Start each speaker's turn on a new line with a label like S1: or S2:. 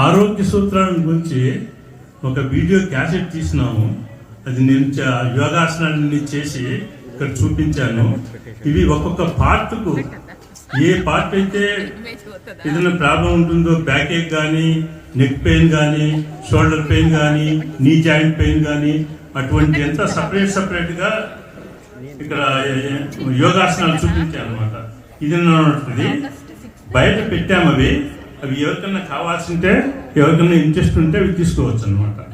S1: ఆరోగ్య సూత్రాల గురించి ఒక వీడియో క్యాసెట్ తీసినాము. అది నేను యోగాసనాన్ని చేసి ఇక్కడ చూపించాను. ఇవి ఒక్కొక్క పార్ట్కు ఏ పార్ట్ అయితే ఏదైనా ప్రాబ్లం ఉంటుందో, బ్యాక్ ఏక్ కానీ, నెక్ పెయిన్ కానీ, షోల్డర్ పెయిన్ కానీ, నీ జాయింట్ పెయిన్ కానీ, అటువంటి ఎంత సపరేట్గా ఇక్కడ యోగాసనాలు చూపించాను అనమాట. ఇది బయట పెట్టాము. అవి ఎవరికన్నా కావాల్సింటే, ఎవరికన్నా ఇంట్రెస్ట్ ఉంటే అవి తీసుకోవచ్చు అనమాట.